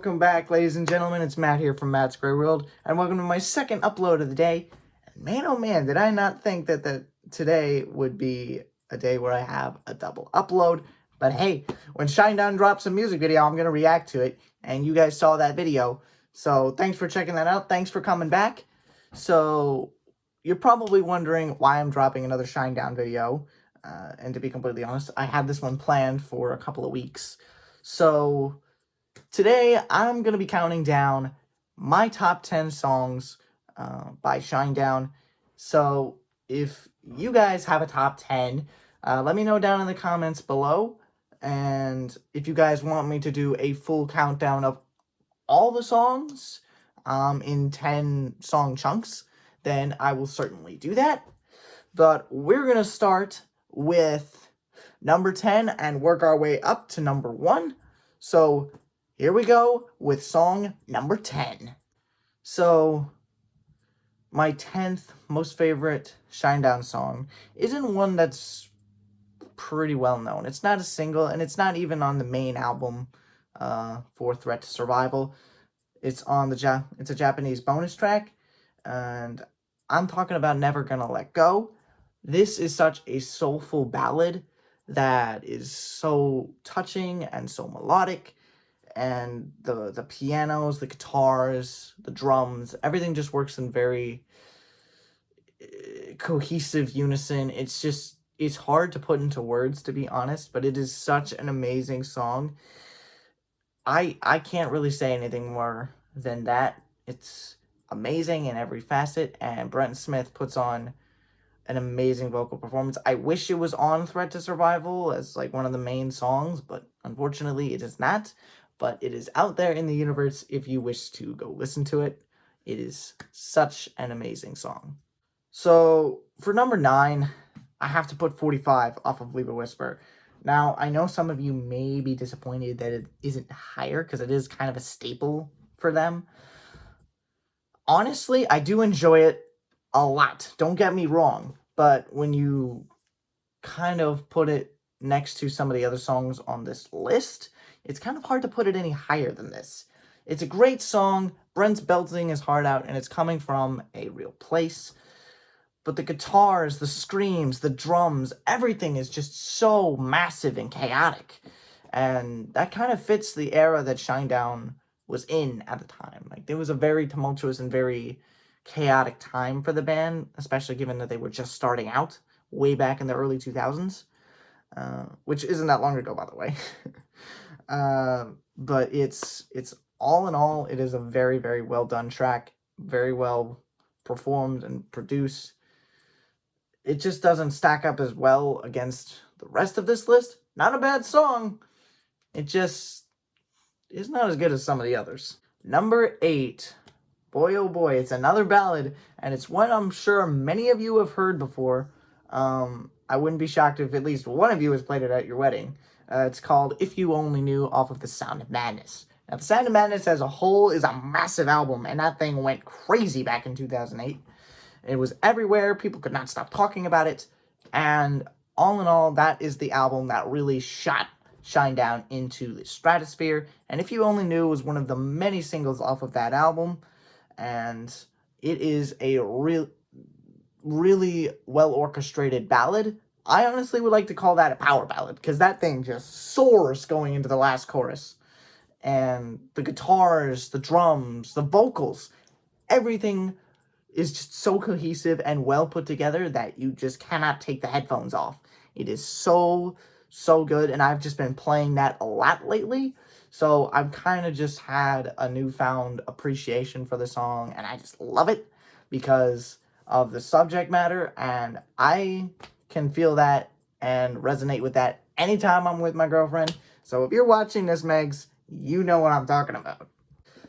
Welcome back, ladies and gentlemen. It's Matt here from Matt's Gray World, and welcome to my second upload of the day. And man, oh man, did I not think that today would be a day where I have a double upload. But hey, when Shinedown drops a music video, I'm going to react to it, and you guys saw that video. So thanks for checking that out. Thanks for coming back. So you're probably wondering why I'm dropping another Shinedown video. And to be completely honest, I had this one planned for a couple of weeks. So today, I'm going to be counting down my top 10 songs by Shinedown. So if you guys have a top 10, let me know down in the comments below. And if you guys want me to do a full countdown of all the songs in 10 song chunks, then I will certainly do that. But we're going to start with number 10 and work our way up to number 1. So here we go with song number 10. So my 10th most favorite Shinedown song isn't one that's pretty well known. It's not a single, and it's not even on the main album for Threat to Survival. It's on it's a Japanese bonus track, and I'm talking about Never Gonna Let Go. This is such a soulful ballad that is so touching and so melodic, and the pianos, the guitars, the drums, everything just works in very cohesive unison. It's hard to put into words, to be honest, but it is such an amazing song. I can't really say anything more than that. It's amazing in every facet, and Brent Smith puts on an amazing vocal performance. I wish it was on Threat to Survival as like one of the main songs, but unfortunately it is not. But it is out there in the universe if you wish to go listen to it. It is such an amazing song. So for number 9, I have to put 45 off of Leave a Whisper. Now, I know some of you may be disappointed that it isn't higher because it is kind of a staple for them. Honestly, I do enjoy it a lot. Don't get me wrong. But when you kind of put it next to some of the other songs on this list, it's kind of hard to put it any higher than this. It's a great song. Brent's belting his heart out, and it's coming from a real place. But the guitars, the screams, the drums, everything is just so massive and chaotic. And that kind of fits the era that Shinedown was in at the time. Like, there was a very tumultuous and very chaotic time for the band, especially given that they were just starting out way back in the early 2000s. Which isn't that long ago, by the way. But it's all in all, it is a very, very well done track, very well performed and produced. It just doesn't stack up as well against the rest of this list. Not a bad song. It just is not as good as some of the others. Number 8. Boy, oh boy, it's another ballad, and it's one I'm sure many of you have heard before. I wouldn't be shocked if at least one of you has played it at your wedding. It's called If You Only Knew off of The Sound of Madness. Now, The Sound of Madness as a whole is a massive album, and that thing went crazy back in 2008. It was everywhere. People could not stop talking about it. And all in all, that is the album that really shot Shinedown into the stratosphere. And If You Only Knew was one of the many singles off of that album. And it is a really well-orchestrated ballad. I honestly would like to call that a power ballad, because that thing just soars going into the last chorus. And the guitars, the drums, the vocals, everything is just so cohesive and well put together that you just cannot take the headphones off. It is so good, and I've just been playing that a lot lately. So I've kind of just had a newfound appreciation for the song, and I just love it because of the subject matter, and I can feel that and resonate with that anytime I'm with my girlfriend. So if you're watching this, Megs, you know what I'm talking about.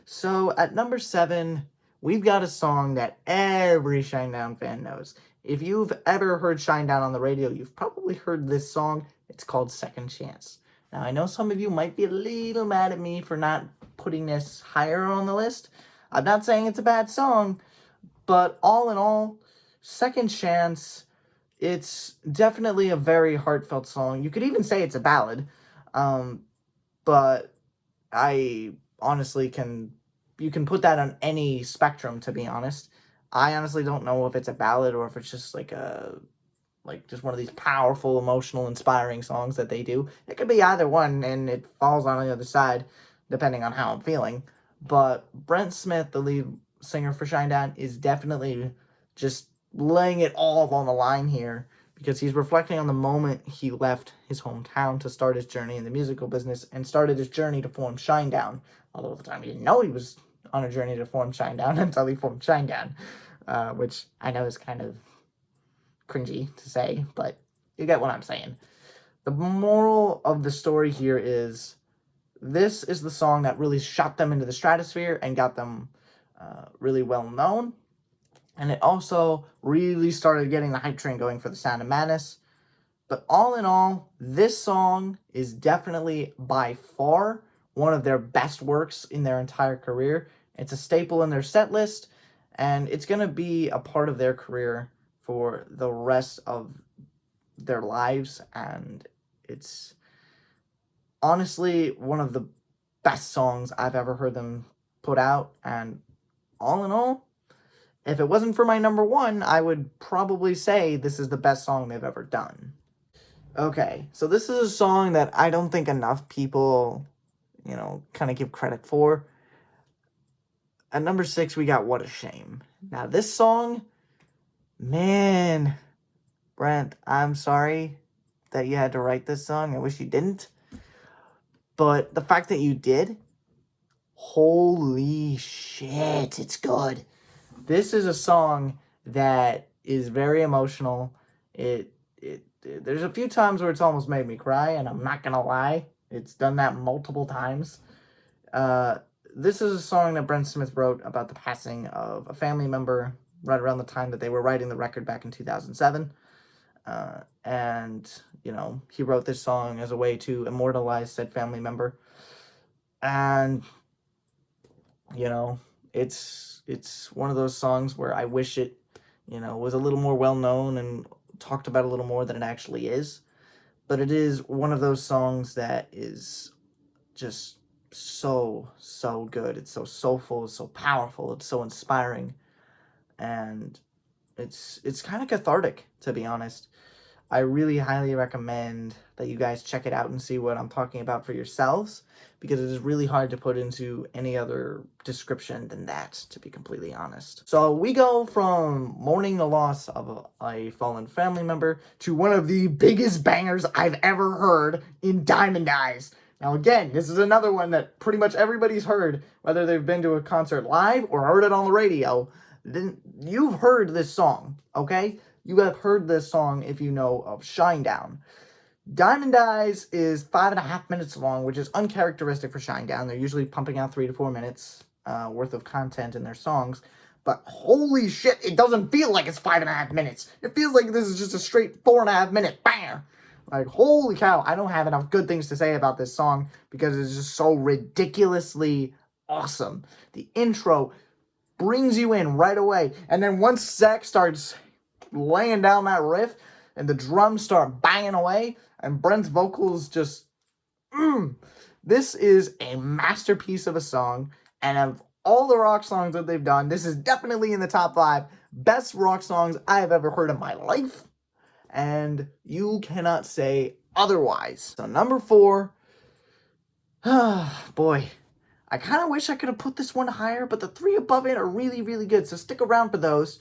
So at number 7, we've got a song that every Shinedown fan knows. If you've ever heard Shinedown on the radio, you've probably heard this song. It's called Second Chance. Now, I know some of you might be a little mad at me for not putting this higher on the list. I'm not saying it's a bad song, but all in all, Second Chance, it's definitely a very heartfelt song. You could even say it's a ballad, but I honestly you can put that on any spectrum, to be honest. I honestly don't know if it's a ballad or if it's just just one of these powerful, emotional, inspiring songs that they do. It could be either one, and it falls on the other side, depending on how I'm feeling. But Brent Smith, the lead singer for Shinedown, is definitely just laying it all on the line here, because he's reflecting on the moment he left his hometown to start his journey in the musical business and started his journey to form Shinedown. Although at the time he didn't know he was on a journey to form Shinedown until he formed Shinedown, which I know is kind of cringy to say, but you get what I'm saying. The moral of the story here is this is the song that really shot them into the stratosphere and got them really well known. And it also really started getting the hype train going for the Sound of Madness. But all in all, this song is definitely by far one of their best works in their entire career. It's a staple in their set list, and it's going to be a part of their career for the rest of their lives. And it's honestly one of the best songs I've ever heard them put out. And all in all, if it wasn't for my number one, I would probably say this is the best song they've ever done. Okay, so this is a song that I don't think enough people, kind of give credit for. At number 6, we got What a Shame. Now, this song, man, Brent, I'm sorry that you had to write this song. I wish you didn't. But the fact that you did, holy shit, it's good. This is a song that is very emotional. There's a few times where it's almost made me cry, and I'm not gonna lie, it's done that multiple times. This is a song that Brent Smith wrote about the passing of a family member right around the time that they were writing the record back in 2007. And, he wrote this song as a way to immortalize said family member. And, it's one of those songs where I wish it, was a little more well-known and talked about a little more than it actually is. But it is one of those songs that is just so good. It's so soulful, it's so powerful, it's so inspiring, and it's kind of cathartic, to be honest. I really highly recommend that you guys check it out and see what I'm talking about for yourselves, because it is really hard to put into any other description than that, to be completely honest. So we go from mourning the loss of a fallen family member to one of the biggest bangers I've ever heard in Diamond Eyes. Now again, this is another one that pretty much everybody's heard, whether they've been to a concert live or heard it on the radio. Then you've heard this song, okay? You have heard this song if you know of Shinedown. Diamond Eyes is 5.5 minutes long, which is uncharacteristic for Shinedown. They're usually pumping out 3 to 4 minutes worth of content in their songs. But holy shit, it doesn't feel like it's 5.5 minutes. It feels like this is just a straight 4.5 minute bang. Like, holy cow, I don't have enough good things to say about this song because it's just so ridiculously awesome. The intro brings you in right away. And then once Zach starts laying down that riff and the drums start banging away and Brent's vocals just this is a masterpiece of a song. And of all the rock songs that they've done, this is definitely in the top 5 best rock songs I've ever heard in my life, and you cannot say otherwise. So number 4, boy, I kind of wish I could have put this one higher, but the 3 above it are really, really good, so stick around for those.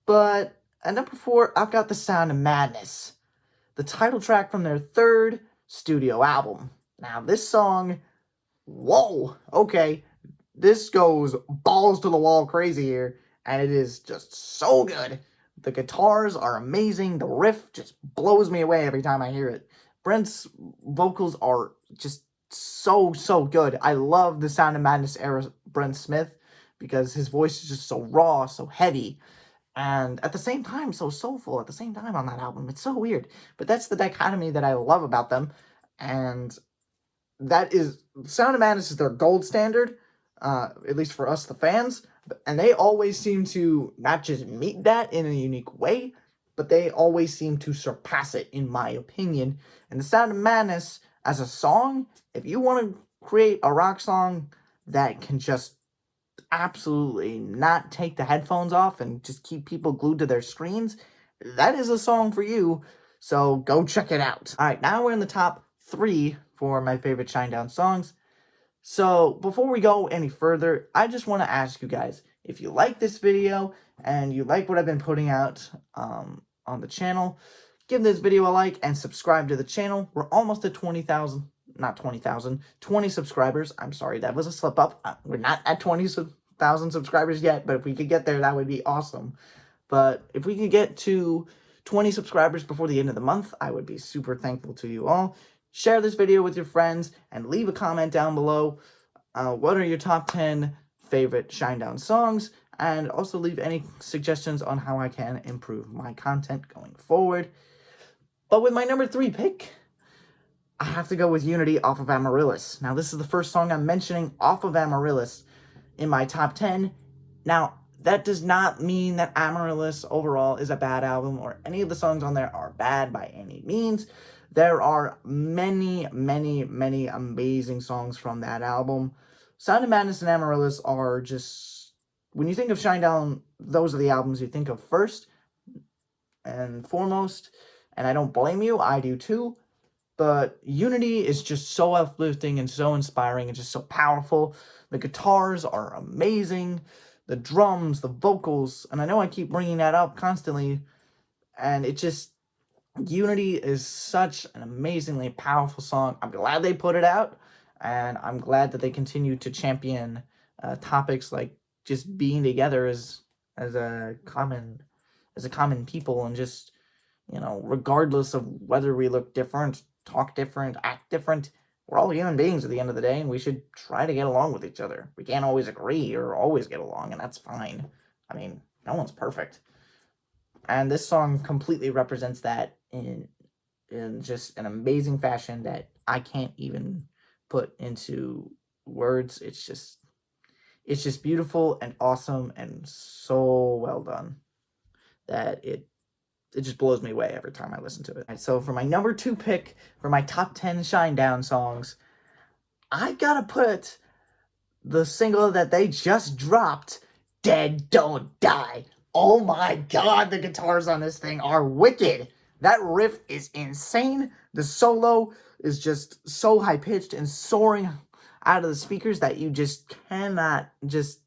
But at number 4, I've got The Sound of Madness, the title track from their 3rd studio album. Now, this song, whoa, okay, this goes balls to the wall crazy here, and it is just so good. The guitars are amazing, the riff just blows me away every time I hear it. Brent's vocals are just so good. I love the Sound of Madness era Brent Smith, because his voice is just so raw, so heavy, and at the same time, so soulful at the same time on that album. It's so weird. But that's the dichotomy that I love about them. And that is, Sound of Madness is their gold standard, at least for us, the fans. And they always seem to not just meet that in a unique way, but they always seem to surpass it, in my opinion. And The Sound of Madness, as a song, if you want to create a rock song that can just absolutely not take the headphones off and just keep people glued to their screens, that is a song for you. So go check it out. All right, now we're in the top 3 for my favorite Shinedown songs. So before we go any further, I just want to ask you guys, if you like this video and you like what I've been putting out on the channel, give this video a like and subscribe to the channel. We're almost at 20,000, not 20,000, 20 subscribers. I'm sorry, that was a slip up. We're not at 20,000 subscribers yet, but if we could get there, that would be awesome. But if we could get to 20 subscribers before the end of the month, I would be super thankful to you all. Share this video with your friends and leave a comment down below. What are your top 10 favorite Shinedown songs? And also leave any suggestions on how I can improve my content going forward. But with my number 3 pick, I have to go with Unity off of Amaryllis. Now, this is the first song I'm mentioning off of Amaryllis in my top 10. Now, that does not mean that Amaryllis overall is a bad album or any of the songs on there are bad by any means. There are many, many, many amazing songs from that album. Sound of Madness and Amaryllis are just... When you think of Shinedown, those are the albums you think of first and foremost. And I don't blame you, I do too. But Unity is just so uplifting and so inspiring and just so powerful. The guitars are amazing. The drums, the vocals. And I know I keep bringing that up constantly. And it just... Unity is such an amazingly powerful song. I'm glad they put it out, and I'm glad that they continue to champion topics like just being together as a common people, and just, you know, regardless of whether we look different, talk different, act different, we're all human beings at the end of the day, and we should try to get along with each other. We can't always agree or always get along, and that's fine. I mean, no one's perfect. And this song completely represents that in just an amazing fashion that I can't even put into words. It's just beautiful and awesome and so well done that it just blows me away every time I listen to it. Right, so for my number 2 pick for my top 10 Shinedown songs, I gotta put the single that they just dropped, Dead Don't Die. Oh my god, the guitars on this thing are wicked. That riff is insane. The solo is just so high-pitched and soaring out of the speakers that you just cannot just...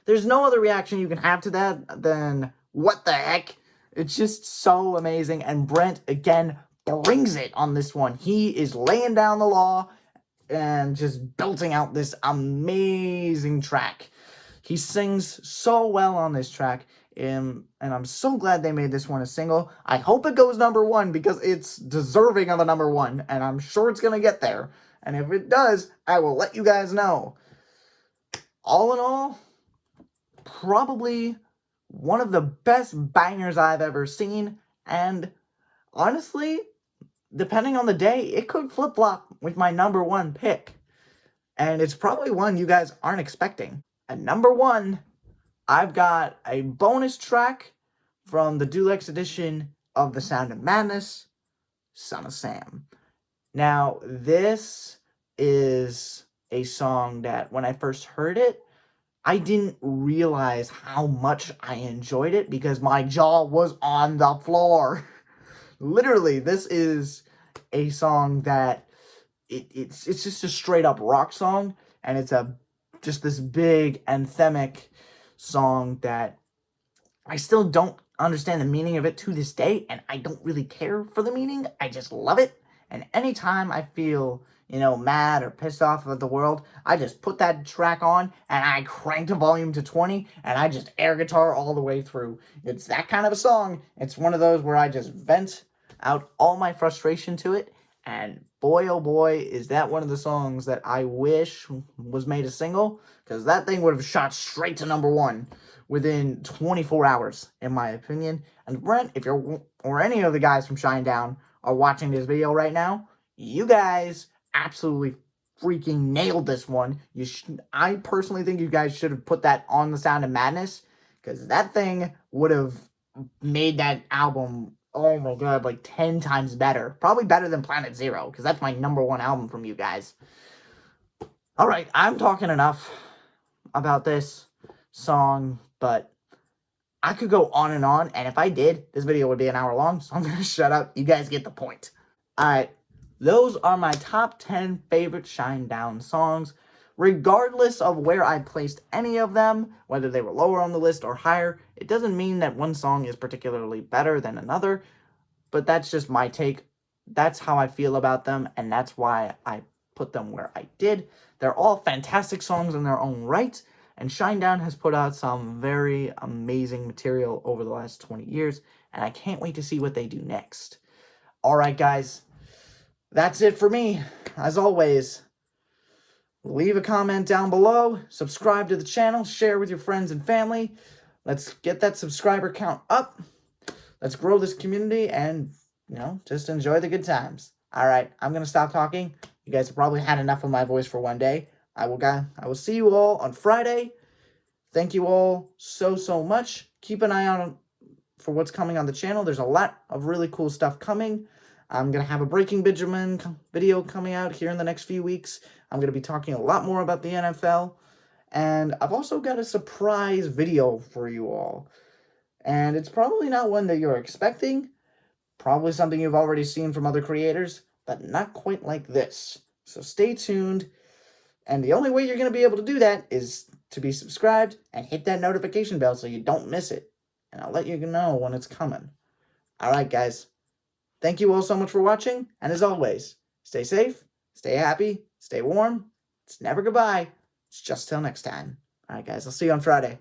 There's no other reaction you can have to that than, what the heck? It's just so amazing. And Brent, again, brings it on this one. He is laying down the law and just belting out this amazing track. He sings so well on this track, and I'm so glad they made this one a single. I hope it goes number 1 because it's deserving of a number 1, and I'm sure it's going to get there. And if it does, I will let you guys know. All in all, probably one of the best bangers I've ever seen, and honestly, depending on the day, it could flip-flop with my number 1 pick. And it's probably one you guys aren't expecting. At number 1, I've got a bonus track from the deluxe edition of The Sound of Madness, Son of Sam. Now, this is a song that when I first heard it, I didn't realize how much I enjoyed it because my jaw was on the floor. Literally, this is a song that it's just a straight up rock song, and it's just this big anthemic song that I still don't understand the meaning of it to this day, and I don't really care for the meaning. I just love it, and anytime I feel, you know, mad or pissed off at the world, I just put that track on, and I crank the volume to 20, and I just air guitar all the way through. It's that kind of a song. It's one of those where I just vent out all my frustration to it, and boy, oh boy, is that one of the songs that I wish was made a single, because that thing would have shot straight to number 1 within 24 hours, in my opinion. And Brent, if you're, or any of the guys from Shinedown are watching this video right now, you guys absolutely freaking nailed this one. I personally think you guys should have put that on The Sound of Madness, because that thing would have made that album, oh my god, like 10 times better. Probably better than Planet Zero, because that's my number 1 album from you guys. All right, I'm talking enough about this song, but I could go on, and if I did, this video would be an hour long, so I'm going to shut up. You guys get the point. All right, those are my top 10 favorite Shinedown songs. Regardless of where I placed any of them, whether they were lower on the list or higher, it doesn't mean that one song is particularly better than another, but that's just my take. That's how I feel about them, and that's why I put them where I did. They're all fantastic songs in their own right, and Shinedown has put out some very amazing material over the last 20 years, and I can't wait to see what they do next. All right, guys, that's it for me. As always, leave a comment down below, subscribe to the channel, share with your friends and family. Let's get that subscriber count up. Let's grow this community and, just enjoy the good times. All right, I'm going to stop talking. You guys have probably had enough of my voice for one day. I will see you all on Friday. Thank you all so much. Keep an eye out for what's coming on the channel. There's a lot of really cool stuff coming. I'm going to have a Breaking Benjamin video coming out here in the next few weeks. I'm going to be talking a lot more about the NFL. And I've also got a surprise video for you all. And it's probably not one that you're expecting. Probably something you've already seen from other creators, but not quite like this. So stay tuned. And the only way you're going to be able to do that is to be subscribed and hit that notification bell so you don't miss it. And I'll let you know when it's coming. All right, guys. Thank you all so much for watching. And as always, stay safe, stay happy, stay warm. It's never goodbye. It's just till next time. All right, guys. I'll see you on Friday.